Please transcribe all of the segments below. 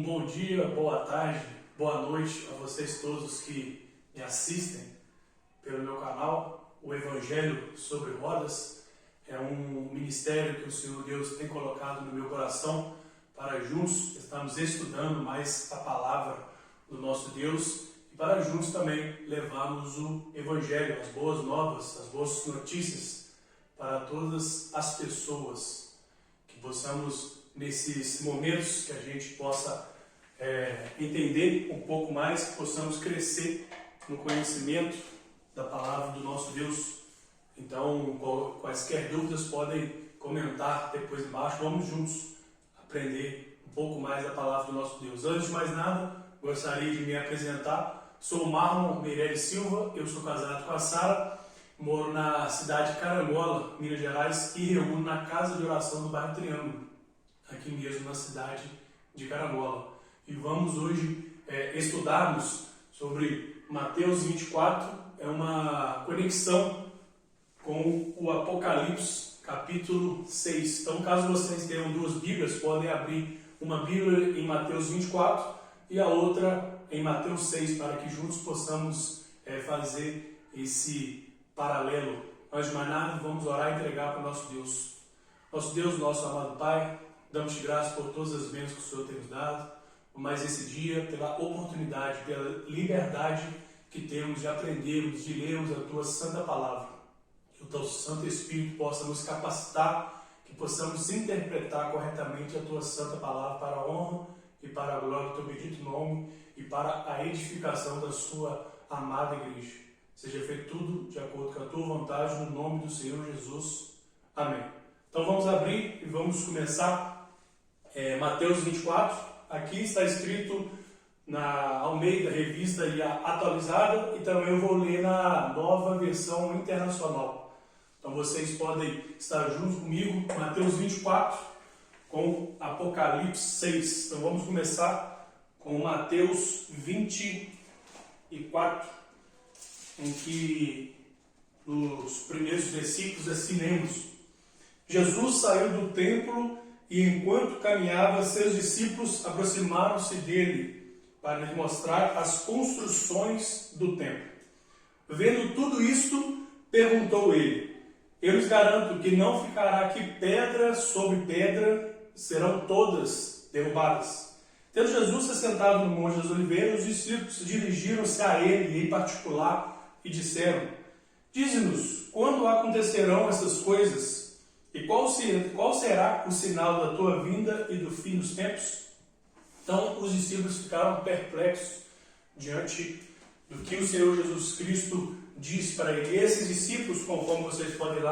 Um bom dia, boa tarde, boa noite a vocês todos que me assistem pelo meu canal. O Evangelho sobre Rodas é um ministério que o Senhor Deus tem colocado no meu coração para juntos estarmos estudando mais a palavra do nosso Deus e para juntos também levarmos o Evangelho, as boas novas, as boas notícias para todas as pessoas, que possamos nesses momentos que a gente possa entender um pouco mais, que possamos crescer no conhecimento da palavra do nosso Deus. Então, quaisquer dúvidas podem comentar depois embaixo. Vamos juntos aprender um pouco mais da palavra do nosso Deus. Antes de mais nada, gostaria de me apresentar. Sou o Marlon Meirelles Silva, eu sou casado com a Sara, moro na cidade de Carangola, Minas Gerais, e reúno na casa de oração do bairro Triângulo, aqui mesmo na cidade de Carangola. E vamos hoje estudarmos sobre Mateus 24, é uma conexão com o Apocalipse, capítulo 6. Então, caso vocês tenham duas Bíblias, podem abrir uma Bíblia em Mateus 24 e a outra em Mateus 6, para que juntos possamos fazer esse paralelo. Antes de mais nada, vamos orar e entregar para o nosso Deus. Nosso Deus, nosso amado Pai, damos-te graças por todas as bênçãos que o Senhor tem nos dado, por mais esse dia, pela oportunidade, pela liberdade que temos de aprendermos, de lermos a Tua Santa Palavra. Que o Teu Santo Espírito possa nos capacitar, que possamos interpretar corretamente a Tua Santa Palavra para a honra e para a glória do Teu bendito nome e para a edificação da Sua amada Igreja. Seja feito tudo de acordo com a Tua vontade, no nome do Senhor Jesus. Amém. Então vamos abrir e vamos começar Mateus 24. Aqui está escrito na Almeida, revista e atualizada, e também eu vou ler na nova versão internacional. Então vocês podem estar juntos comigo, Mateus 24, com Apocalipse 6. Então vamos começar com Mateus 24, em que nos primeiros versículos assim lemos: Jesus saiu do templo e, enquanto caminhava, seus discípulos aproximaram-se dele para lhe mostrar as construções do templo. Vendo tudo isto, perguntou ele: eu lhes garanto que não ficará aqui pedra sobre pedra, serão todas derrubadas. Tendo Jesus se sentado no Monte das Oliveiras, os discípulos dirigiram-se a ele em particular e disseram: dize-nos, quando acontecerão essas coisas? E qual será o sinal da tua vinda e do fim dos tempos? Então os discípulos ficaram perplexos diante do que o Senhor Jesus Cristo disse para ele. E esses discípulos, conforme vocês podem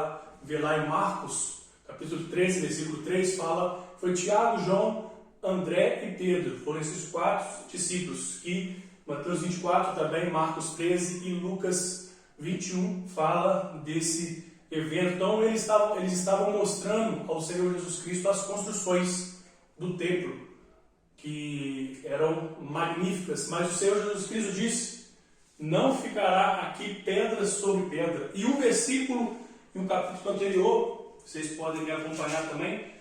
ver lá em Marcos, capítulo 13, versículo 3, fala, foi Tiago, João, André e Pedro. Foram esses quatro discípulos que Mateus 24 também, Marcos 13 e Lucas 21 fala desse evento. Então eles estavam mostrando ao Senhor Jesus Cristo as construções do templo, que eram magníficas, mas o Senhor Jesus Cristo disse: não ficará aqui pedra sobre pedra. E um versículo em um capítulo anterior, vocês podem me acompanhar também,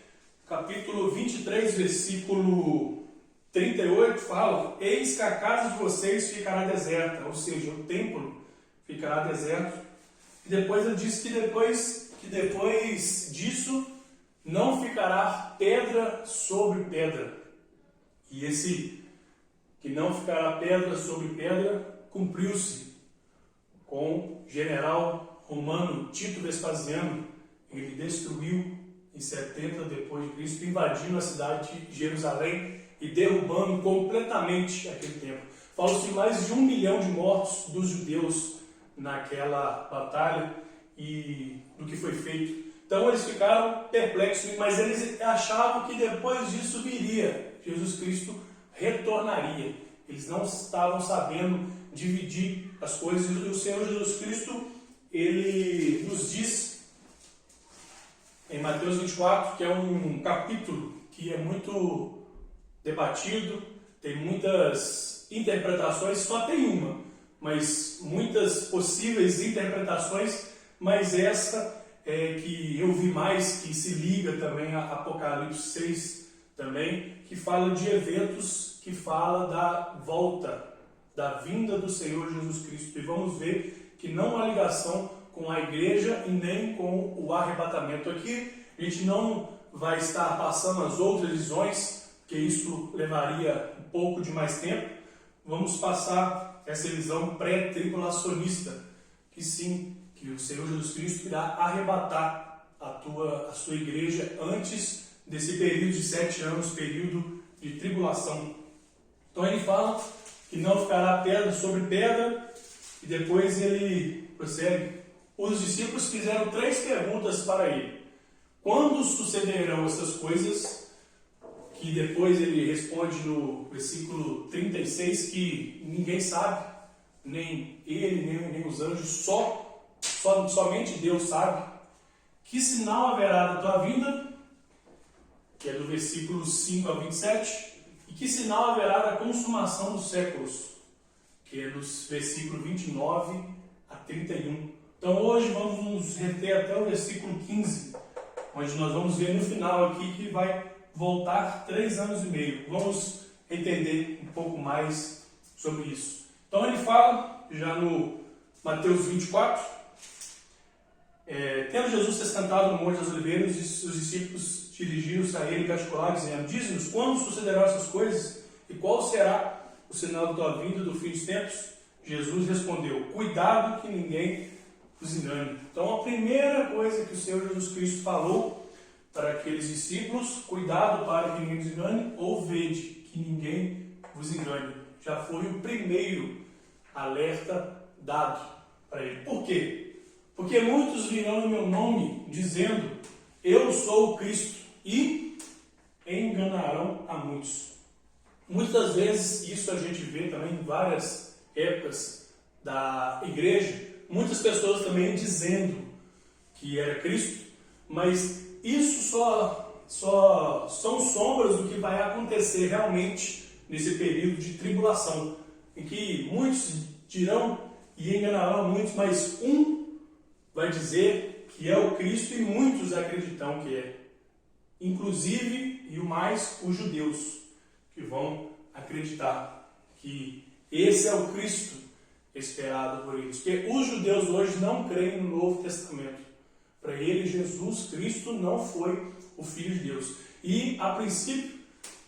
capítulo 23, versículo 38, fala: eis que a casa de vocês ficará deserta, ou seja, o templo ficará deserto. E depois ele diz que depois disso não ficará pedra sobre pedra. E esse que não ficará pedra sobre pedra cumpriu-se com o general romano Tito Vespasiano. Ele destruiu em 70 depois de Cristo, invadindo a cidade de Jerusalém e derrubando completamente aquele templo. Fala-se de mais de 1 milhão de mortos dos judeus naquela batalha e do que foi feito. Então eles ficaram perplexos, mas eles achavam que depois disso viria, Jesus Cristo retornaria. Eles não estavam sabendo dividir as coisas. E o Senhor Jesus Cristo, ele nos diz em Mateus 24, que é um capítulo que é muito debatido, tem muitas interpretações, só tem uma, mas muitas possíveis interpretações, mas essa é que eu vi mais, que se liga também a Apocalipse 6 também, que fala de eventos que fala da volta, da vinda do Senhor Jesus Cristo. E vamos ver que não há ligação com a igreja e nem com o arrebatamento. Aqui a gente não vai estar passando as outras visões, porque isso levaria um pouco de mais tempo. Vamos passar essa visão pré-tribulacionista, que sim, que o Senhor Jesus Cristo irá arrebatar a sua igreja antes desse período de 7 anos, período de tribulação. Então ele fala que não ficará pedra sobre pedra, e depois ele prossegue. Os discípulos fizeram 3 perguntas para ele. Quando sucederão essas coisas? Que depois ele responde no versículo 36 que ninguém sabe, nem ele, nem os anjos, somente Deus sabe. Que sinal haverá da tua vinda? Que é do versículo 5 a 27. E que sinal haverá da consumação dos séculos? Que é dos versículos 29 a 31. Então hoje vamos nos reter até o versículo 15, onde nós vamos ver no final aqui que vai voltar 3 anos e meio. Vamos entender um pouco mais sobre isso. Então ele fala, já no Mateus 24, tendo Jesus se sentado no Monte das Oliveiras, e seus discípulos dirigiram-se a ele particular, dizendo: dize-nos quando sucederão essas coisas e qual será o sinal da tua vinda e do fim dos tempos? Jesus respondeu: cuidado que ninguém os engane. Então a primeira coisa que o Senhor Jesus Cristo falou para aqueles discípulos: cuidado para que ninguém os engane, ou vede que ninguém vos engane. Já foi o primeiro alerta dado para ele. Por quê? Porque muitos virão no meu nome dizendo: eu sou o Cristo, e enganarão a muitos. Muitas vezes isso a gente vê também em várias épocas da igreja, muitas pessoas também dizendo que era Cristo, mas isso só são sombras do que vai acontecer realmente nesse período de tribulação, em que muitos dirão e enganarão a muitos, mas um vai dizer que é o Cristo e muitos acreditam que é. Inclusive, e o mais, os judeus, que vão acreditar que esse é o Cristo esperado por eles. Porque os judeus hoje não creem no Novo Testamento. Para eles, Jesus Cristo não foi o Filho de Deus. E, a princípio,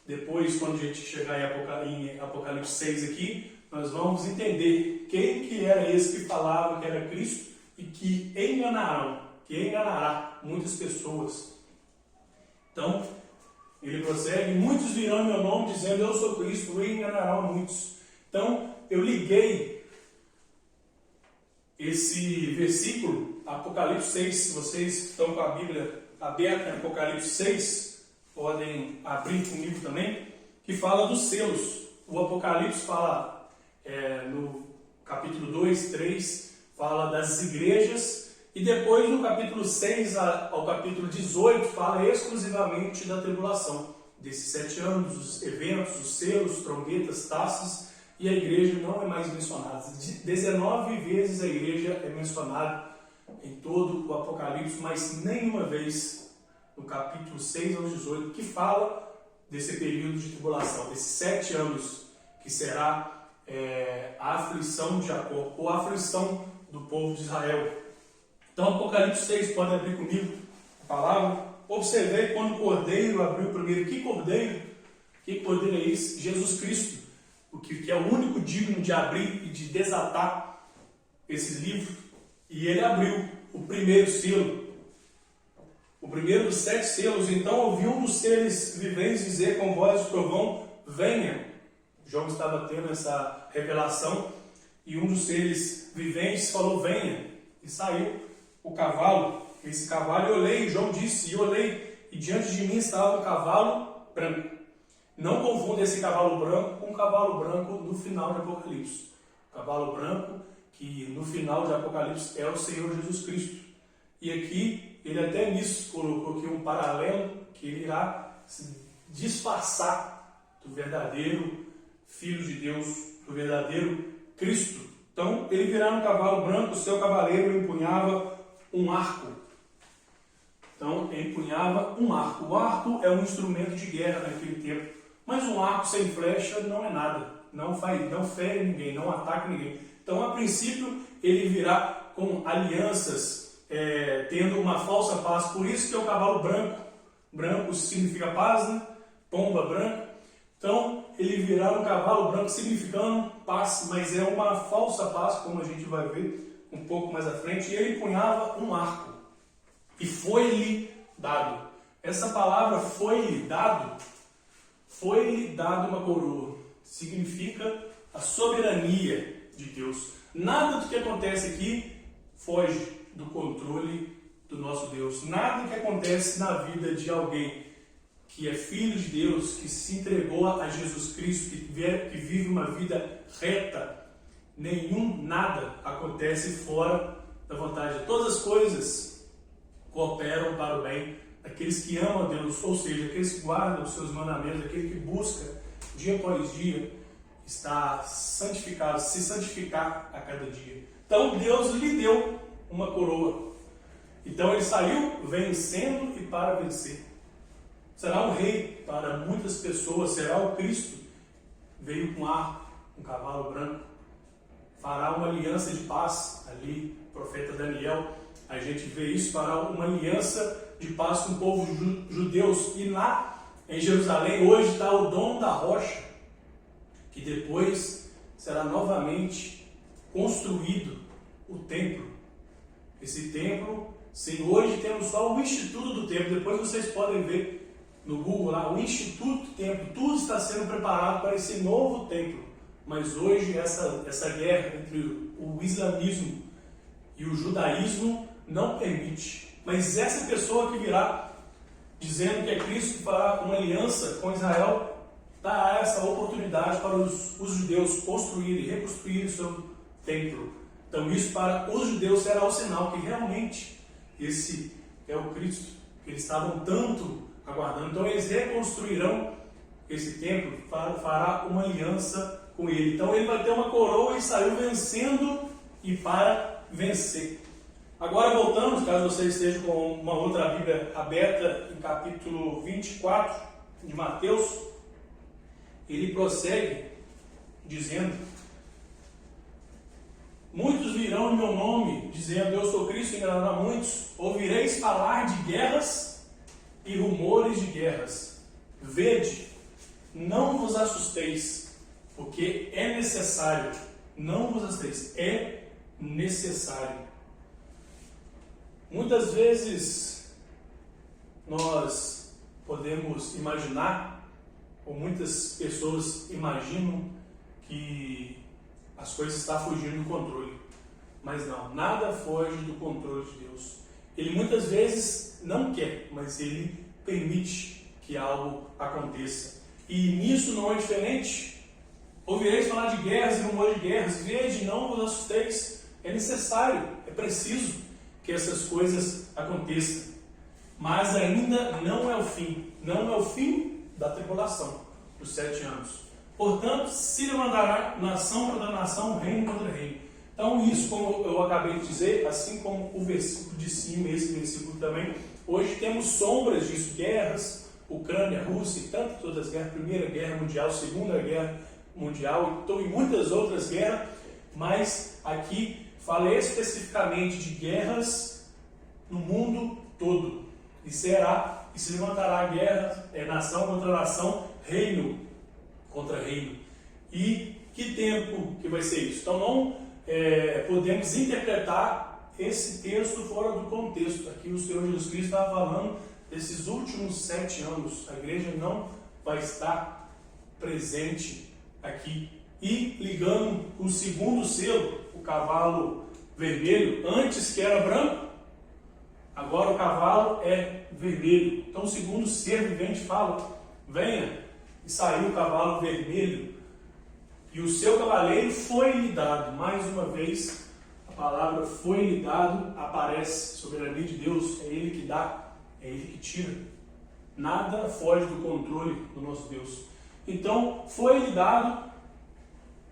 depois, quando a gente chegar em Apocalipse 6 aqui, nós vamos entender quem que era esse que falava que era Cristo e que enganará muitas pessoas. Então, ele prossegue: muitos virão em meu nome dizendo eu sou Cristo, e enganarão a muitos. Então, eu liguei esse versículo, Apocalipse 6, se vocês estão com a Bíblia aberta em Apocalipse 6, podem abrir comigo também, que fala dos selos. O Apocalipse fala, no capítulo 2, 3, fala das igrejas, e depois no capítulo 6 ao capítulo 18 fala exclusivamente da tribulação, desses 7 anos, os eventos, os selos, trombetas, taças, e a igreja não é mais mencionada. 19 vezes a igreja é mencionada em todo o Apocalipse, mas nenhuma vez no capítulo 6 ao 18, que fala desse período de tribulação, desses 7 anos, que será a aflição de Jacó, ou a aflição do povo de Israel. Então, Apocalipse 6, pode abrir comigo a palavra. Observei quando o cordeiro abriu o primeiro. Que cordeiro? Que cordeiro é esse? Jesus Cristo, que é o único digno de abrir e de desatar esses livros. E ele abriu o primeiro selo, o primeiro dos 7 selos. Então ouvi um dos seres viventes dizer com voz de trovão: venha. João estava tendo essa revelação, e um dos seres viventes falou: venha. E saiu o cavalo, esse cavalo, eu olhei, João disse, e olhei, e diante de mim estava um cavalo branco. Não confunda esse cavalo branco com o cavalo branco no final de Apocalipse. O cavalo branco, que no final de Apocalipse é o Senhor Jesus Cristo. E aqui, ele até nisso colocou aqui um paralelo, que ele irá se disfarçar do verdadeiro Filho de Deus, do verdadeiro Cristo. Então, ele virá no cavalo branco, o seu cavaleiro empunhava um arco. Então, ele empunhava um arco. O arco é um instrumento de guerra naquele tempo. Mas um arco sem flecha não é nada, não fere ninguém, não ataca ninguém. Então, a princípio, ele virá com alianças, tendo uma falsa paz. Por isso que é o cavalo branco. Branco significa paz, né? Pomba branca. Então, ele virá um cavalo branco significando paz, mas é uma falsa paz, como a gente vai ver um pouco mais à frente. E ele empunhava um arco. E foi-lhe dado. Essa palavra foi-lhe dado uma coroa. Significa a soberania de Deus. Nada do que acontece aqui foge do controle do nosso Deus. Nada que acontece na vida de alguém que é filho de Deus, que se entregou a Jesus Cristo, que vive uma vida reta, nada acontece fora da vontade de Deus. Todas as coisas cooperam para o bem daqueles que amam a Deus, ou seja, aqueles que guardam os seus mandamentos, aquele que busca dia após dia estar santificado, se santificar a cada dia. Então Deus lhe deu uma coroa. Então ele saiu vencendo e para vencer. Será um rei para muitas pessoas, será o Cristo. Veio com arco, um cavalo branco. Fará uma aliança de paz ali, profeta Daniel. A gente vê isso, fará uma aliança de paz com o povo judeus. E lá em Jerusalém hoje está o dom da rocha, que depois será novamente construído o templo. Esse templo, sim, hoje temos só o Instituto do Templo. Depois vocês podem ver no Google lá, o Instituto do Templo. Tudo está sendo preparado para esse novo templo. Mas hoje essa guerra entre o islamismo e o judaísmo não permite. Mas essa pessoa que virá dizendo que é Cristo que fará uma aliança com Israel, dá essa oportunidade para os judeus construírem e reconstruírem o seu templo. Então isso para os judeus será o sinal que realmente esse é o Cristo que eles estavam tanto aguardando. Então eles reconstruirão esse templo, fará uma aliança com ele. Então ele vai ter uma coroa e saiu vencendo e para vencer. Agora voltamos, caso você esteja com uma outra Bíblia aberta, em capítulo 24 de Mateus, ele prossegue dizendo: muitos virão em meu nome, dizendo eu sou Cristo, e enganará muitos. Ouvireis falar de guerras e rumores de guerras. Vede, não vos assusteis, porque é necessário. Não vos assusteis, é necessário. Muitas vezes nós podemos imaginar, ou muitas pessoas imaginam, que as coisas estão fugindo do controle. Mas não, nada foge do controle de Deus. Ele muitas vezes não quer, mas ele permite que algo aconteça. E nisso não é diferente. Ouvireis falar de guerras e rumores de guerras. Vede, não vos assusteis. É necessário, é preciso que essas coisas aconteçam. Mas ainda não é o fim. Não é o fim da tribulação dos 7 anos. Portanto, se levantará nação contra nação, reino contra reino. Então isso, como eu acabei de dizer, assim como o versículo de cima, esse versículo também, hoje temos sombras disso, guerras, Ucrânia, Rússia e tantas outras guerras, Primeira Guerra Mundial, Segunda Guerra Mundial, então, e muitas outras guerras, mas aqui fala especificamente de guerras no mundo todo. E se levantará guerra, nação contra nação, reino contra reino. E que tempo que vai ser isso? Então não podemos interpretar esse texto fora do contexto. Aqui o Senhor Jesus Cristo estava falando desses últimos 7 anos. A igreja não vai estar presente aqui. E ligando o segundo selo, o cavalo vermelho, antes que era branco, agora o cavalo é vermelho. Então o segundo ser vivente fala: venha. E saiu o cavalo vermelho, e o seu cavaleiro foi-lhe dado. Mais uma vez, a palavra foi-lhe dado aparece. Soberania de Deus, é Ele que dá, é Ele que tira. Nada foge do controle do nosso Deus. Então, foi-lhe dado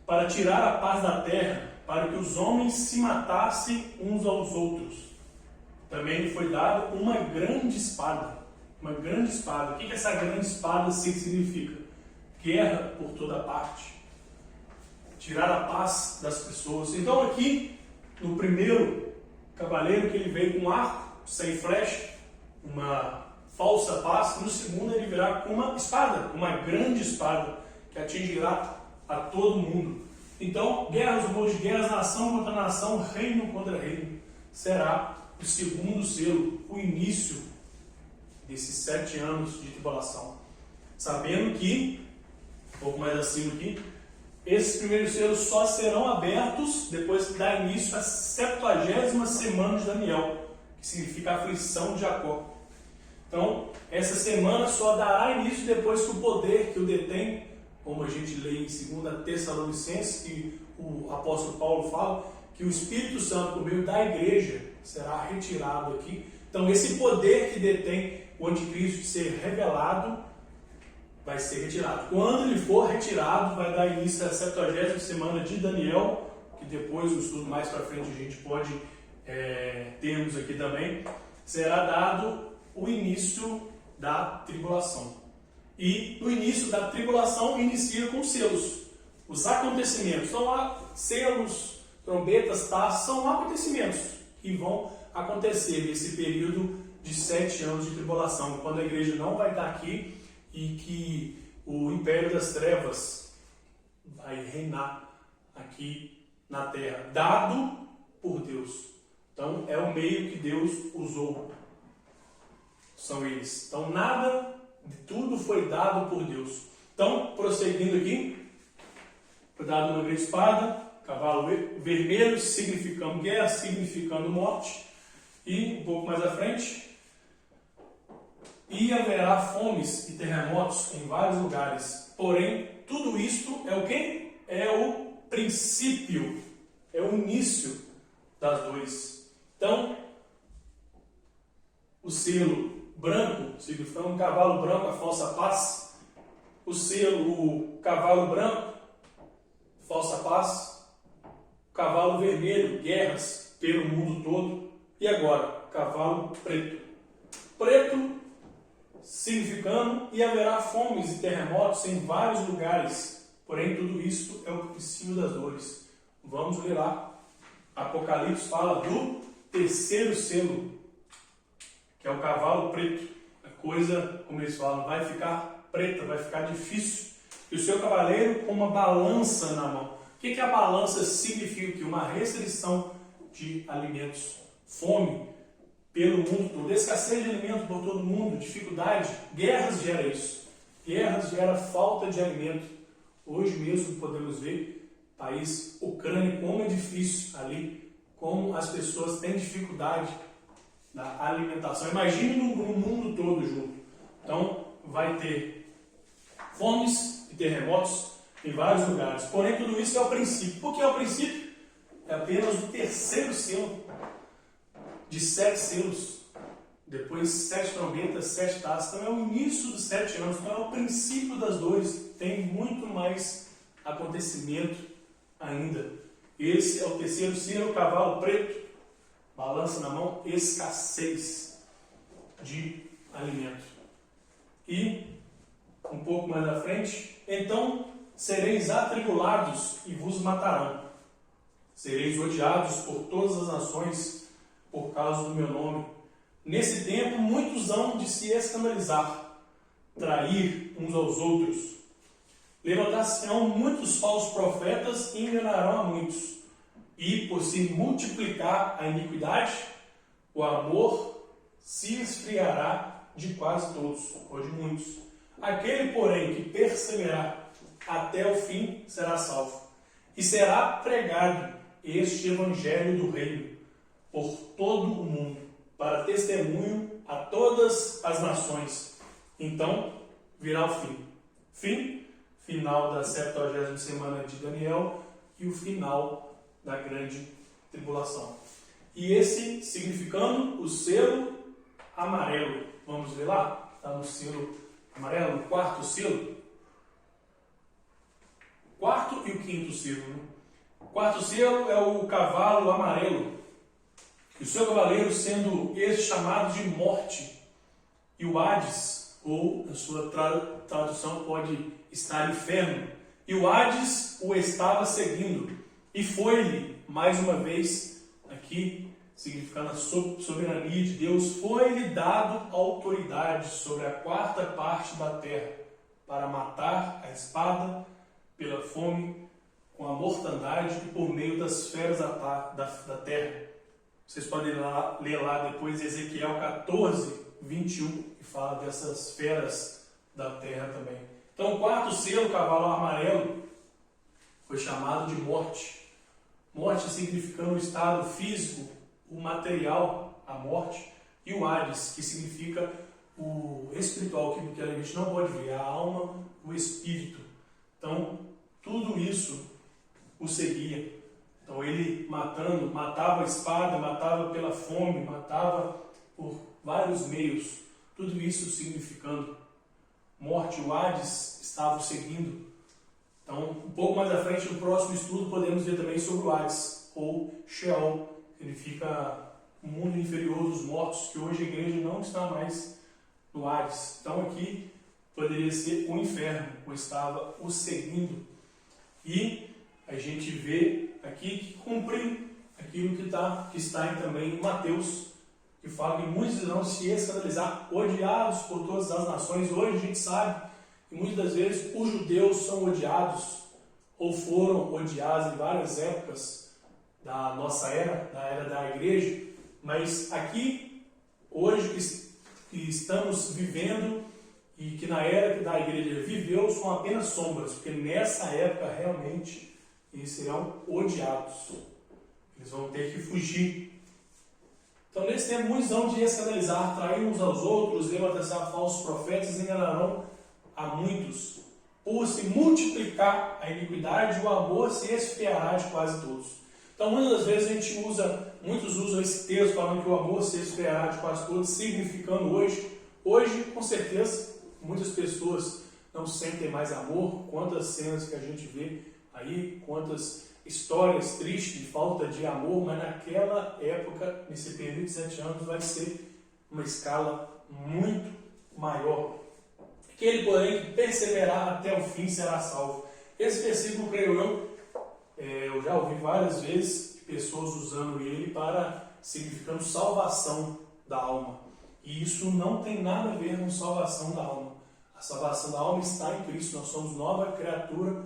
para tirar a paz da terra, para que os homens se matassem uns aos outros. Também lhe foi dado uma grande espada. Uma grande espada. O que essa grande espada significa? guerra por toda parte, tirar a paz das pessoas. Então aqui, no primeiro cavaleiro, que ele veio com um arco sem flecha, uma falsa paz. No segundo ele virá com uma espada, uma grande espada, que atingirá a todo mundo. Então, guerras, rumores de guerras, nação contra nação, reino contra reino. Será o segundo selo, o início desses 7 anos de tribulação. Sabendo que, um pouco mais acima aqui, esses primeiros selos só serão abertos depois que dá início à 70ª semana de Daniel, que significa a aflição de Jacó. Então, essa semana só dará início depois que o poder que o detém, como a gente lê em 2 Tessalonicenses, que o apóstolo Paulo fala, que o Espírito Santo, por meio da igreja, será retirado aqui. Então, esse poder que detém o anticristo de ser revelado, vai ser retirado. Quando ele for retirado, vai dar início à 70ª semana de Daniel, que depois, no estudo mais para frente, a gente pode termos aqui também, será dado o início da tribulação. E no início da tribulação inicia com selos. Os acontecimentos, são lá selos, trombetas, taças, são acontecimentos que vão acontecer nesse período de 7 anos de tribulação, quando a igreja não vai estar aqui e que o império das trevas vai reinar aqui na terra, dado por Deus. Então, é o meio que Deus usou. São eles. Então, nada de tudo foi dado por Deus. Então, prosseguindo aqui, foi dado uma grande espada, cavalo vermelho, significando guerra, significando morte. E, um pouco mais à frente, e haverá fomes e terremotos em vários lugares. Porém, tudo isto é o quê? É o princípio, é o início das dores. Então, o selo branco, significando um cavalo branco, a falsa paz. O cavalo branco, falsa paz. O cavalo vermelho, guerras pelo mundo todo. E agora, cavalo preto. Preto, significando, e haverá fomes e terremotos em vários lugares. Porém, tudo isso é o princípio das dores. Vamos ler lá. Apocalipse fala do terceiro selo, que é o cavalo preto. A coisa, como eles falam, vai ficar preta, vai ficar difícil. E o seu cavaleiro com uma balança na mão. O que a balança significa? Que uma restrição de alimentos, fome pelo mundo todo, escassez de alimentos por todo mundo, dificuldade, guerras gera isso. Guerras gera falta de alimento. Hoje mesmo podemos ver país Ucrânia, como é difícil ali, como as pessoas têm dificuldade da alimentação. Imagine no mundo todo junto. Então, vai ter fomes e terremotos em vários lugares. Porém, tudo isso é o princípio. Por que é o princípio? É apenas o terceiro selo de 7 selos. Depois 7 trombetas, 7 taças. Então, é o início dos 7 anos. Então, é o princípio das dores. Tem muito mais acontecimento ainda. Esse é o terceiro selo, cavalo preto, balança na mão, escassez de alimento. E, um pouco mais à frente, então sereis atribulados e vos matarão. Sereis odiados por todas as nações por causa do meu nome. Nesse tempo, muitos hão de se escandalizar, trair uns aos outros. Levantar-se-ão muitos falsos profetas e enganarão a muitos. E, por se multiplicar a iniquidade, o amor se esfriará de quase todos, ou de muitos. Aquele, porém, que perseverar até o fim, será salvo. E será pregado este evangelho do reino por todo o mundo, para testemunho a todas as nações. Então, virá o fim. Final da 70ª semana de Daniel e o final da grande tribulação. E esse significando o selo amarelo. Vamos ver lá? Está no selo amarelo, o quarto selo. Quarto e o quinto selo. Né? O quarto selo é o cavalo amarelo. E o seu cavaleiro sendo este chamado de morte. E o Hades, ou a sua tradução pode estar inferno. E o Hades o estava seguindo, e foi-lhe, mais uma vez, aqui, significando a soberania de Deus, foi-lhe dado autoridade sobre a quarta parte da terra, para matar a espada, pela fome, com a mortandade e por meio das feras da terra. Vocês podem ler lá depois Ezequiel 14, 21, que fala dessas feras da terra também. Então, o quarto selo, o cavalo amarelo, foi chamado de morte. Morte significando o estado físico, o material, a morte, e o Hades, que significa o espiritual, que a gente não pode ver, a alma, o espírito. Então, tudo isso o seguia. Então, ele matava a espada, matava pela fome, matava por vários meios. Tudo isso significando morte. O Hades estava o seguindo. Então, um pouco mais à frente, no próximo estudo, podemos ver também sobre o Hades, ou Sheol, que significa o mundo inferior dos mortos, que hoje a igreja não está mais no Hades. Então, aqui poderia ser o inferno, ou estava o seguindo. E a gente vê aqui que cumpre aquilo que está também em Mateus, que fala que muitos irão se escandalizar, odiados por todas as nações. Hoje a gente sabe que muitas das vezes os judeus são odiados, ou foram odiados em várias épocas da nossa era, da era da igreja, mas aqui, hoje que estamos vivendo, e que na era que da igreja viveu, são apenas sombras, porque nessa época realmente eles serão odiados. Eles vão ter que fugir. Então, nesse tempo, muitos vão de escandalizar, trair uns aos outros, levantar falsos profetas, e enganarão a muitos. Por se multiplicar a iniquidade, o amor se esfriará de quase todos. Então, muitas das vezes muitos usam esse texto falando que o amor se esfriará de quase todos, significando hoje, com certeza, muitas pessoas não sentem mais amor. Quantas cenas que a gente vê aí, quantas histórias tristes de falta de amor, mas naquela época, nesse período de 7 anos, vai ser uma escala muito maior. Aquele, porém, que perseverar até o fim será salvo. Esse versículo, creio eu já ouvi várias vezes pessoas usando ele para significando salvação da alma. E isso não tem nada a ver com salvação da alma. A salvação da alma está em Cristo. Nós somos nova criatura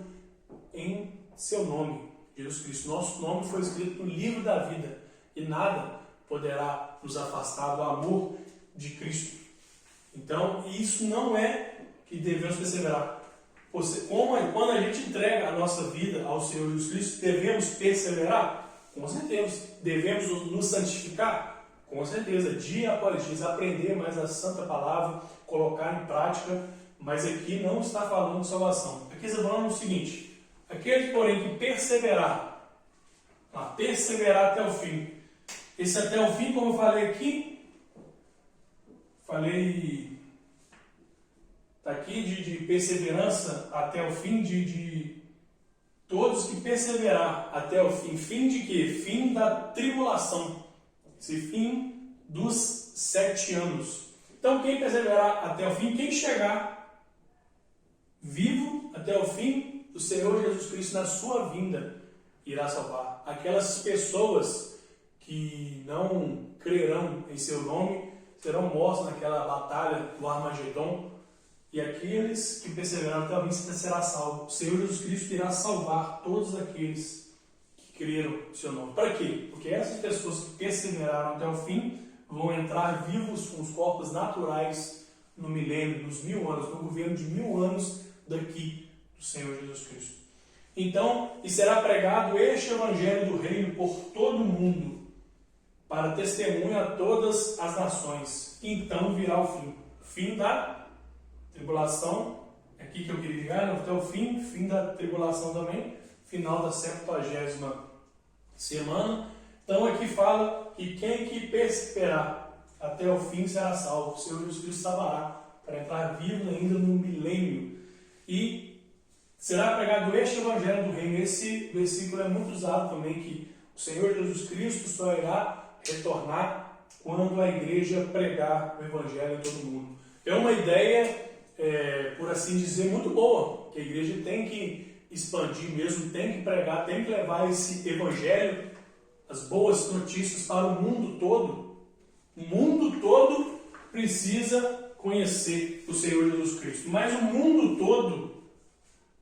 em seu nome, Jesus Cristo. Nosso nome foi escrito no livro da vida e nada poderá nos afastar do amor de Cristo. Então, isso não é que devemos perseverar. Quando a gente entrega a nossa vida ao Senhor Jesus Cristo, devemos perseverar? Com certeza. Devemos nos santificar? Com certeza. Dia após dia, aprender mais a santa palavra, colocar em prática, mas aqui não está falando de salvação. Aqui está falando o seguinte: aquele, porém, que perseverar até o fim. Esse até o fim, como eu falei aqui, está aqui de perseverança até o fim, de todos que perseverar até o fim. Fim de quê? Fim da tribulação. Esse fim dos 7 anos. Então, quem perseverar até o fim, quem chegar vivo até o fim, o Senhor Jesus Cristo na sua vinda irá salvar. Aquelas pessoas que não crerão em seu nome serão mortos naquela batalha do Armagedon. E aqueles que perseveraram até o fim será salvo. O Senhor Jesus Cristo irá salvar todos aqueles que creram em seu nome. Para quê? Porque essas pessoas que perseveraram até o fim vão entrar vivos com os corpos naturais no milênio, nos 1000 anos, no governo de 1000 anos daqui do Senhor Jesus Cristo. Então, e será pregado este evangelho do reino por todo o mundo, para testemunho a todas as nações. Então virá o fim. Fim da tribulação, é aqui que eu queria ligar, até o fim da tribulação também, final da 70ª semana. Então aqui fala que quem que perseverar até o fim será salvo. O Senhor Jesus Cristo salvará, para entrar vivo ainda no milênio. E será pregado este evangelho do reino. Esse versículo é muito usado também, que o Senhor Jesus Cristo só irá retornar quando a igreja pregar o evangelho em todo mundo. É uma ideia, por assim dizer, muito boa, que a igreja tem que expandir mesmo, tem que pregar, tem que levar esse evangelho, as boas notícias para o mundo todo. O mundo todo precisa conhecer o Senhor Jesus Cristo. Mas o mundo todo,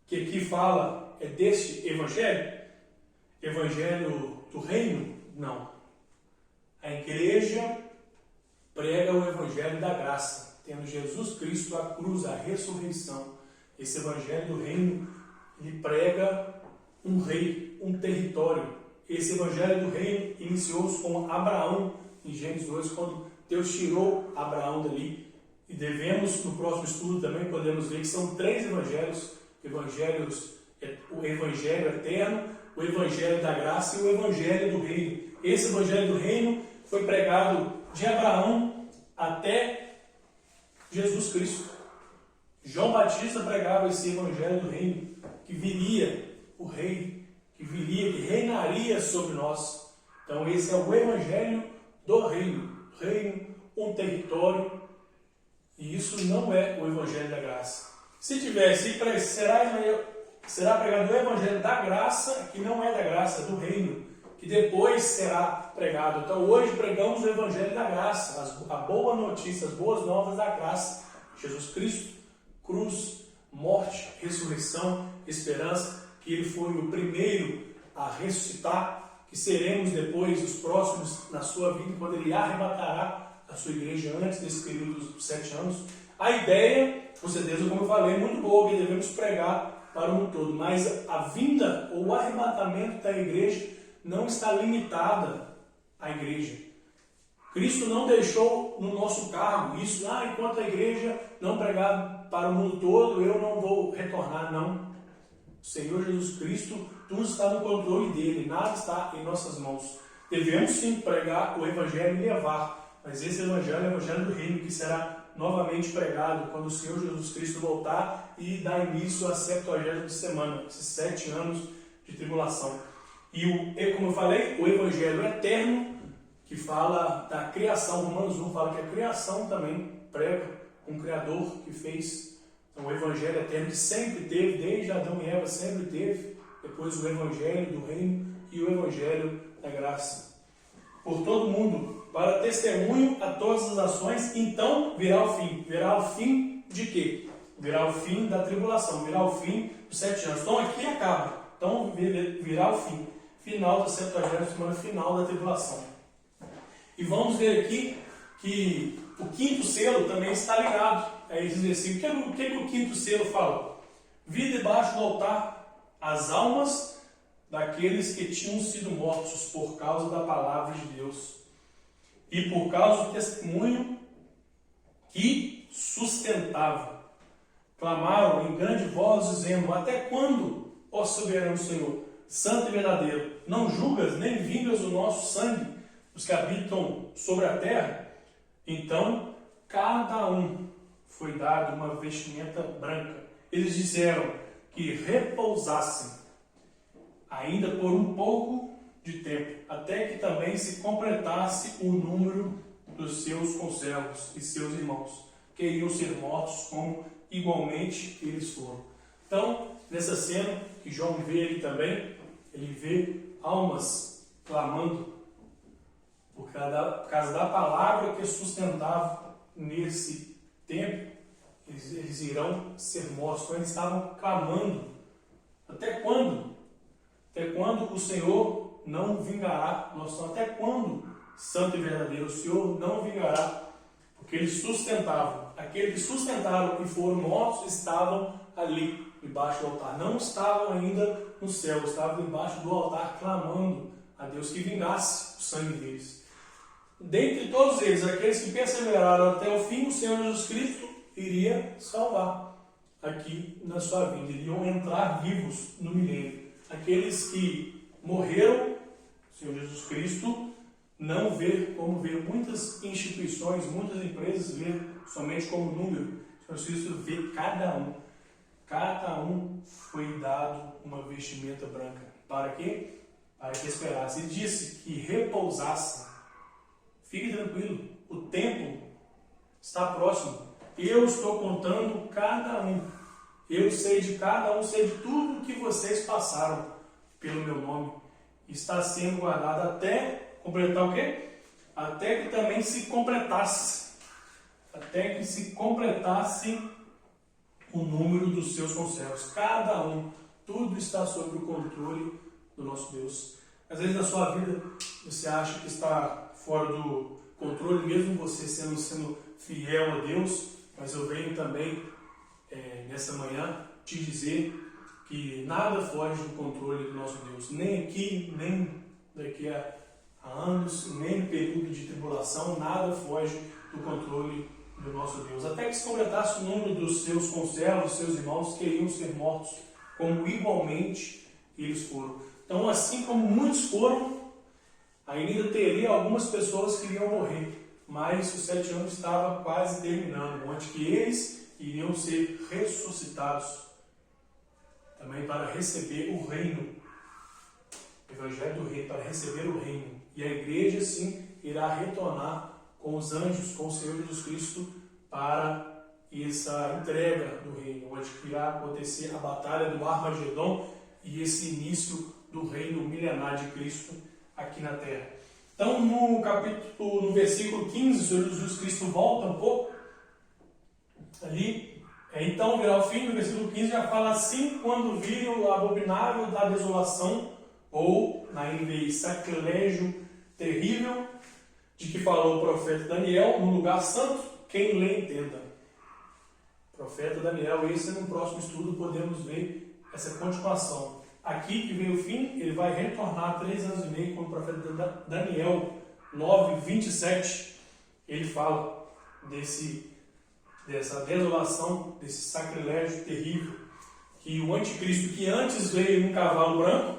que aqui fala, é deste evangelho? Evangelho do reino? Não. A igreja prega o evangelho da graça, tendo Jesus Cristo, a cruz, a ressurreição. Esse evangelho do reino, ele prega um rei, um território. Esse evangelho do reino iniciou-se com Abraão, em Gênesis 2, quando Deus tirou Abraão dali. E devemos, no próximo estudo também, podemos ver que são 3 evangelhos. O evangelho eterno, o evangelho da graça e o evangelho do reino. Esse evangelho do reino foi pregado de Abraão até Jesus Cristo. João Batista pregava esse evangelho do reino, que viria o rei, que reinaria sobre nós. Então esse é o evangelho do reino. Reino, um território, e isso não é o evangelho da graça. Se tivesse, será pregado o evangelho da graça, que não é da graça, do reino, que depois será pregado. Então hoje pregamos o evangelho da graça, a boa notícia, as boas novas da graça. Jesus Cristo, cruz, morte, ressurreição, esperança, que Ele foi o primeiro a ressuscitar, que seremos depois os próximos na sua vida, quando Ele arrebatará a sua igreja antes desse período dos 7 anos. A ideia, com certeza, como eu falei, é muito boa, que devemos pregar para o mundo todo, mas a vinda ou o arrebatamento da igreja não está limitada à igreja. Cristo não deixou no nosso cargo isso, enquanto a igreja não pregar para o mundo todo, eu não vou retornar, não. O Senhor Jesus Cristo, tudo está no controle dele, nada está em nossas mãos. Devemos sim pregar o evangelho e levar, mas esse evangelho é o evangelho do reino, que será novamente pregado quando o Senhor Jesus Cristo voltar e dar início à 70ª semana, esses 7 anos de tribulação. E como eu falei, o evangelho eterno, que fala da criação. Romanos 1 fala que a criação também prega um Criador que fez. Então, o evangelho eterno que sempre teve, desde Adão e Eva sempre teve. Depois o evangelho do reino e o evangelho da graça. Por todo mundo, para testemunho a todas as nações, então virá o fim. Virá o fim de quê? Virá o fim da tribulação, virá o fim dos 7 anos. Então aqui acaba. Então virá o fim. Final da 70ª semana, final da tribulação. E vamos ver aqui que o 5º selo também está ligado a esse versículo. O que o 5º selo fala? Vi debaixo do altar as almas daqueles que tinham sido mortos por causa da palavra de Deus e por causa do testemunho que sustentava. Clamaram em grande voz, dizendo: até quando, ó soberano Senhor, santo e verdadeiro, não julgas nem vingas o nosso sangue, os que habitam sobre a terra? Então, cada um foi dado uma vestimenta branca. Eles disseram que repousassem, ainda por um pouco de tempo, até que também se completasse o número dos seus conservos e seus irmãos, que iriam ser mortos como igualmente eles foram. Então, nessa cena que João vê ali também, ele vê almas clamando por causa da palavra que sustentava nesse tempo. Eles irão ser mortos. Então, eles estavam clamando. Até quando? Até quando o Senhor não vingará nosso sangue? Até quando, santo e verdadeiro, o Senhor não vingará? Porque eles sustentavam. Aqueles que sustentaram e foram mortos estavam ali, debaixo do altar. Não estavam ainda no céu, estavam debaixo do altar, clamando a Deus que vingasse o sangue deles. Dentre todos eles, aqueles que perseveraram até o fim, o Senhor Jesus Cristo iria salvar aqui na sua vida. Iriam entrar vivos no milênio. Aqueles que morreram, o Senhor Jesus Cristo não vê como ver muitas instituições, muitas empresas, ver somente como número. O Senhor Jesus Cristo vê cada um. Cada um foi dado uma vestimenta branca. Para quê? Para que esperasse. Ele disse que repousassem. Fique tranquilo, o tempo está próximo. Eu estou contando cada um. Eu sei de cada um, sei de tudo que vocês passaram pelo meu nome. Está sendo guardado até completar o quê? Até que também se completasse. Até que se completasse o número dos seus conservos. Cada um. Tudo está sob o controle do nosso Deus. Às vezes na sua vida você acha que está fora do controle, mesmo você sendo fiel a Deus, mas eu venho também nessa manhã te dizer que nada foge do controle do nosso Deus, nem aqui, nem daqui a anos, nem no período de tribulação, nada foge do controle do nosso Deus. Até que se completasse o número dos seus conservos, seus irmãos, que iriam ser mortos, como igualmente eles foram. Então, assim como muitos foram, ainda teria algumas pessoas que iriam morrer, mas os 7 anos estava quase terminando, onde que eles iriam ser ressuscitados também para receber o reino, o Evangelho do Reino, para receber o reino. E a igreja, sim, irá retornar com os anjos, com o Senhor Jesus Cristo, para essa entrega do reino, onde irá acontecer a batalha do Armagedon e esse início do reino milenar de Cristo aqui na terra. Então, no versículo 15, o Senhor Jesus Cristo volta um pouco ali. Então virá o fim, no versículo 15 já fala assim: quando viram o abominável da desolação, ou na NVI, sacrilégio terrível, de que falou o profeta Daniel, no lugar santo, quem lê entenda. Profeta Daniel, esse no próximo estudo podemos ver essa continuação. Aqui que vem o fim, ele vai retornar 3 anos e meio, como o profeta Daniel 9:27, ele fala dessa desolação, desse sacrilégio terrível, que o anticristo, que antes veio em um cavalo branco,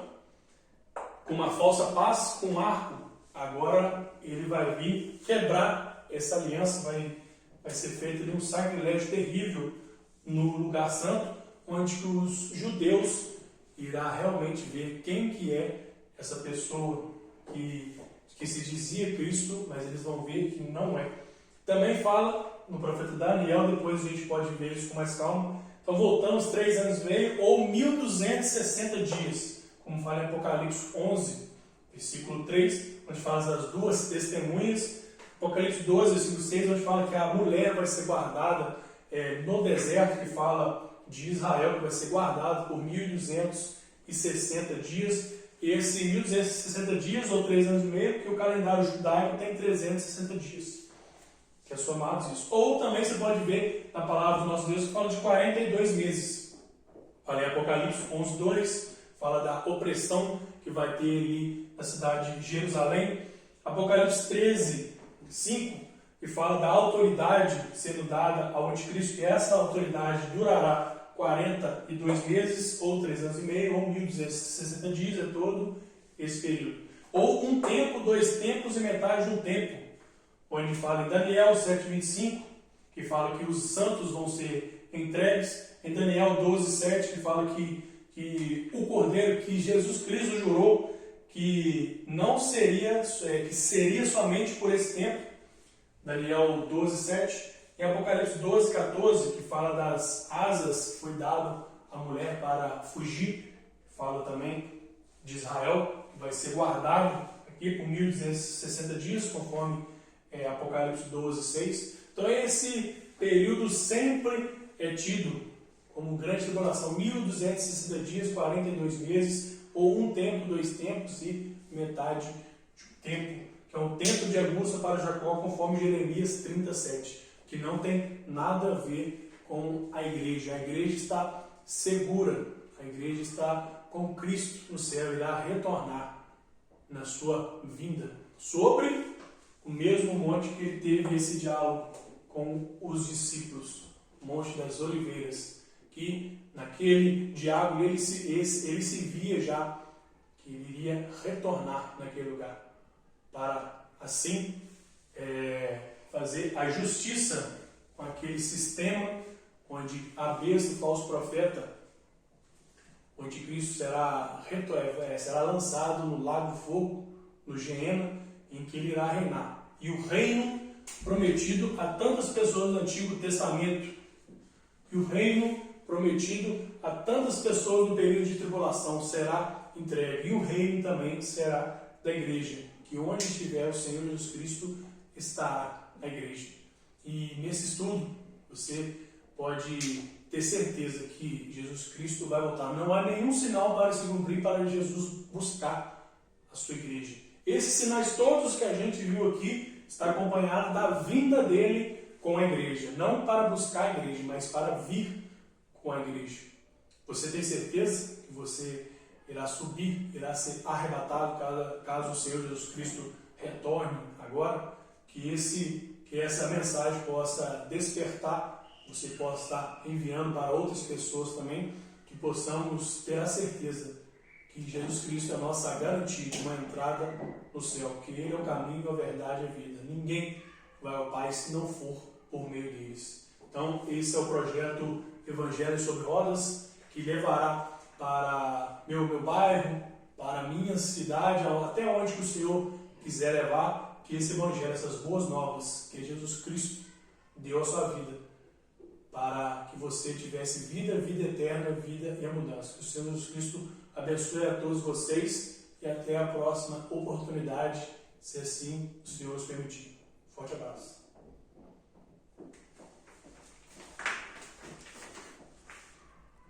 com uma falsa paz, com um arco, agora ele vai vir quebrar essa aliança, vai ser feito ali um sacrilégio terrível no lugar santo, onde os judeus irá realmente ver quem que é essa pessoa que se dizia Cristo, mas eles vão ver que não é. Também fala no profeta Daniel, depois a gente pode ver isso com mais calma. Então voltamos 3 anos e meio ou 1260 dias, como fala em Apocalipse 11, versículo 3, onde fala das 2 testemunhas. Apocalipse 12, versículo 6, onde fala que a mulher vai ser guardada no deserto, que fala de Israel, que vai ser guardado por 1260 dias. E esse 1260 dias, ou 3 anos e meio, porque o calendário judaico tem 360 dias, que é somados isso. Ou também você pode ver na palavra do nosso Deus que fala de 42 meses. Fala em Apocalipse 11, 2, fala da opressão que vai ter ali na cidade de Jerusalém. Apocalipse 13, 5, que fala da autoridade sendo dada ao anticristo, e essa autoridade durará 42 meses, ou 3 anos e meio, ou 1260 dias, é todo esse período. Ou um tempo, 2 tempos e metade de um tempo, onde fala em Daniel 7:25, que fala que os santos vão ser entregues, em Daniel 12:7, que fala que o Cordeiro, que Jesus Cristo jurou que não seria, que seria somente por esse tempo, Daniel 12:7, em Apocalipse 12:14, que fala das asas que foi dado à mulher para fugir, fala também de Israel, que vai ser guardado aqui por 1260 dias, conforme Apocalipse 12:6. Então esse período sempre é tido como grande tribulação, 1260 dias, 42 meses, ou um tempo, 2 tempos e metade de um tempo, que é um tempo de angústia para Jacó, conforme Jeremias 37, que não tem nada a ver com a igreja. A igreja está segura, a igreja está com Cristo no céu, irá retornar na sua vinda, sobre o mesmo monte que ele teve esse diálogo com os discípulos, o Monte das Oliveiras, que naquele diálogo ele se via já que ele iria retornar naquele lugar, para assim fazer a justiça com aquele sistema onde a besta, o falso profeta, o anticristo será lançado no lago do fogo, no Geena, em que ele irá reinar. E o reino prometido a tantas pessoas do Antigo Testamento e o reino prometido a tantas pessoas no período de tribulação será entregue. E o reino também será da igreja, que onde estiver o Senhor Jesus Cristo estará a igreja. E nesse estudo você pode ter certeza que Jesus Cristo vai voltar. Não há nenhum sinal para se cumprir para Jesus buscar a sua igreja. Esses sinais todos que a gente viu aqui está acompanhado da vinda dele com a igreja. Não para buscar a igreja, mas para vir com a igreja. Você tem certeza que você irá subir, irá ser arrebatado caso o Senhor Jesus Cristo retorne agora? Que essa mensagem possa despertar, você possa estar enviando para outras pessoas também, que possamos ter a certeza que Jesus Cristo é a nossa garantia de uma entrada no céu, que Ele é o caminho, a verdade e a vida. Ninguém vai ao Pai se não for por meio deles. Então, esse é o projeto Evangelho sobre Rodas, que levará para meu bairro, para a minha cidade, até onde que o Senhor quiser levar, que esse Evangelho, essas boas novas, que Jesus Cristo deu à sua vida, para que você tivesse vida, vida eterna, vida e a mudança. Que o Senhor Jesus Cristo abençoe a todos vocês e até a próxima oportunidade, se assim o Senhor nos permitir. Forte abraço.